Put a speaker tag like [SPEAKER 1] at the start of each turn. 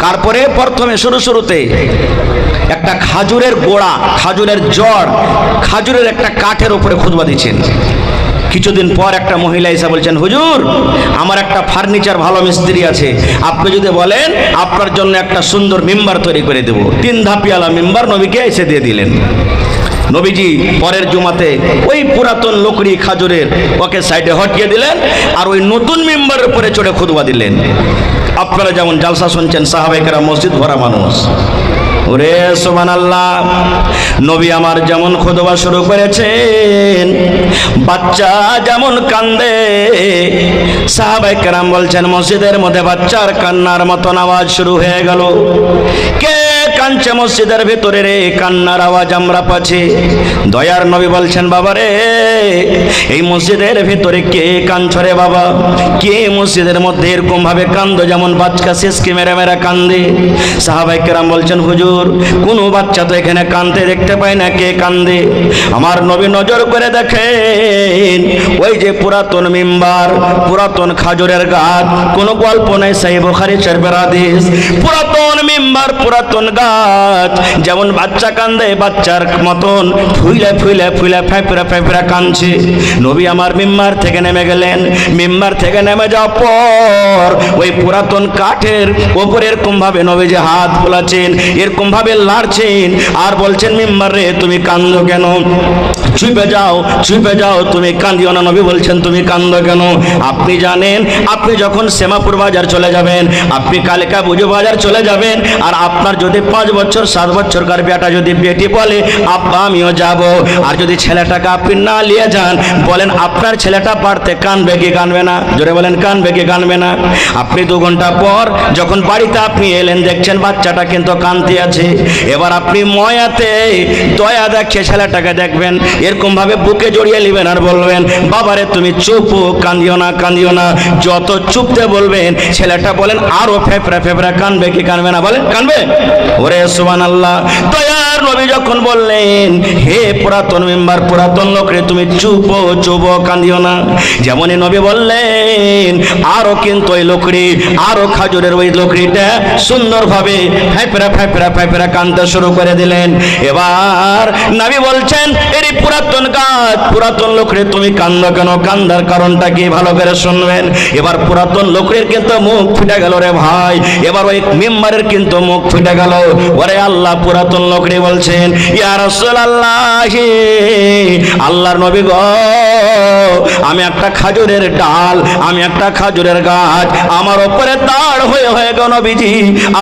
[SPEAKER 1] তারপরে প্রথমে শুরুতে একটা খাজুরের গোড়া, খাজুরের জড়, খাজুরের একটা কাঠের উপরে খুতবা দিচ্ছেন। কিছুদিন পর একটা মহিলা এসে বলছেন, হুজুর আমার একটা ফার্নিচার ভালো মিস্ত্রি আছে, আপনি যদি বলেন আপনার জন্য একটা সুন্দর মিম্বার তৈরি করে দেব। 3 ধাপিয়ালা মিম্বার নবীকে এসে দিয়ে দিলেন। নবীজি পরের জুমাতে ওই পুরাতন লকড়ি খাজুরের ওকে সাইডে হটিয়ে দিলেন আর ওই নতুন মিম্বারের উপরে চড়ে খুতবা দিলেন। আপনারা যেমন জালসা শুনছেন, সাহাবায়ে কেরাম মসজিদ ভরা মানুষ। ওরে সুবহানাল্লাহ, নবী আমার যেমন খুতবা শুরু করেছেন, বাচ্চা যেমন কান্দে, সাহাবায়ে কেরাম বলছেন মসজিদের মধ্যে বাচ্চার কান্নার মতন আওয়াজ শুরু হয়ে গেল। কে কাঁদছে মসজিদের ভিতরে রে? কান্নার আওয়াজ আমরা পাচ্ছি। দয়ার নবী বলছেন, বাবা রে, এই মসজিদের ভিতরে কে কাঁদছ রে বাবা? কে মসজিদের মধ্যে এরকম ভাবে কান্দো যেমন বাচ্চা শেষকে মেরে মেরে কান্দে? সাহাবায়ে কেরাম বলছেন, হুজুর কোনো বাচ্চা তো এখানে কান্দতে দেখতে পাই না, কে কান্দে? আমার নবী নজর করে দেখেন ওই যে পুরাতন মিম্বার, পুরাতন খাজুরের গাছ, কোনো গল্প নাই, সহিহ বুখারী শরীফের হাদিস। পুরাতন মিম্বার, পুরাতন গাছ, যেমন বাচ্চা কান্দে বাচ্চার মতন ফুইলে ফুইলে ফুইলে ফেফড়া ফেফড়া কাঁদছে। নবী আমার মিম্বার থেকে নেমে গেলেন। মিম্বার থেকে নেমে যাওয়ার পর ওই পুরাতন কাঠের ওপরে এরকম ভাবে নবীজি হাত বোলাচ্ছেন, এরকম ভাবে লাড়ছেন আর বলছেন, মিম্বার রে তুমি কান্দো কেন? চুপে যাও, চুপে যাও, তুমি কান্দিও না। নবী বলছেন, তুমি কান্দো কেন? আপনি জানেন আপনি যখন শ্যামাপুর বাজার চলে যাবেন, আপনি কালিকা বুজু বাজার চলে যাবেন, আর আপনার যদি 5 বছর 7 বছরকার বেটা যদি বেটি বলে আব্বা আমিও যাব, আর যদি ছেলেটাকে আপনি না নিয়ে যান, বলেন আপনার ছেলেটা পারতে কানবে কি কানবে না? জোরে বলেন, কানবে কি কানবে না? আপনি 2 ঘন্টা পর যখন বাড়িতে আপনি এলেন, দেখছেন বাচ্চাটা কিন্তু কাঁদতে আছে। এবার আপনি ময়াতে দয়া দেখে ছেলেটাকে দেখবেন, এরকম ভাবে বুকে জড়িয়ে নেবেন আর বলবেন, বাবারে তুমি চুপ, কান্দিও না, কান্দিও না। যত চুপতে বলবেন, ছেলেটা বলেন আরো ফেফড়া ফেফড়া কানবে কি কানবে না? বলেন কানবে। ওরে সুবহানাল্লাহ, দয়ার নবী যখন বললেন, হে পুরাতন মেম্বার, পুরাতন লোক রে, তুমি চুপ চুপ, কান্দিও না, যেমনই নবী বললেন, আরো কিন্তু ওই লোকড়ি, আরো খাজুরের ওই লোকড়িটা সুন্দরভাবে ফেফড়া ফেফড়া ফেফড়া কাঁদতে শুরু করে দিলেন। এবার নবী বলছেন, এর পুরাতন গাছ, পুরাতন লোকরে তুমি কান্দো কেন? কান্দার কারণটা কি ভালো করে শুনবেন। এবার পুরাতন লোকের কিন্তু মুখ ফুটে গেল রে ভাই। এবার ওই মেম্বারের কিন্তু মুখ ফুটে গেল। ওরে আল্লাহ, পুরাতন লোকরে বলছেন, ইয়া রাসূলুল্লাহ, আল্লাহর নবী গো, আমি একটা খাজুরের ডাল, আমি একটা খাজুরের গাছ, আমার উপরে দাঁড় হয়ে গো নবীজি।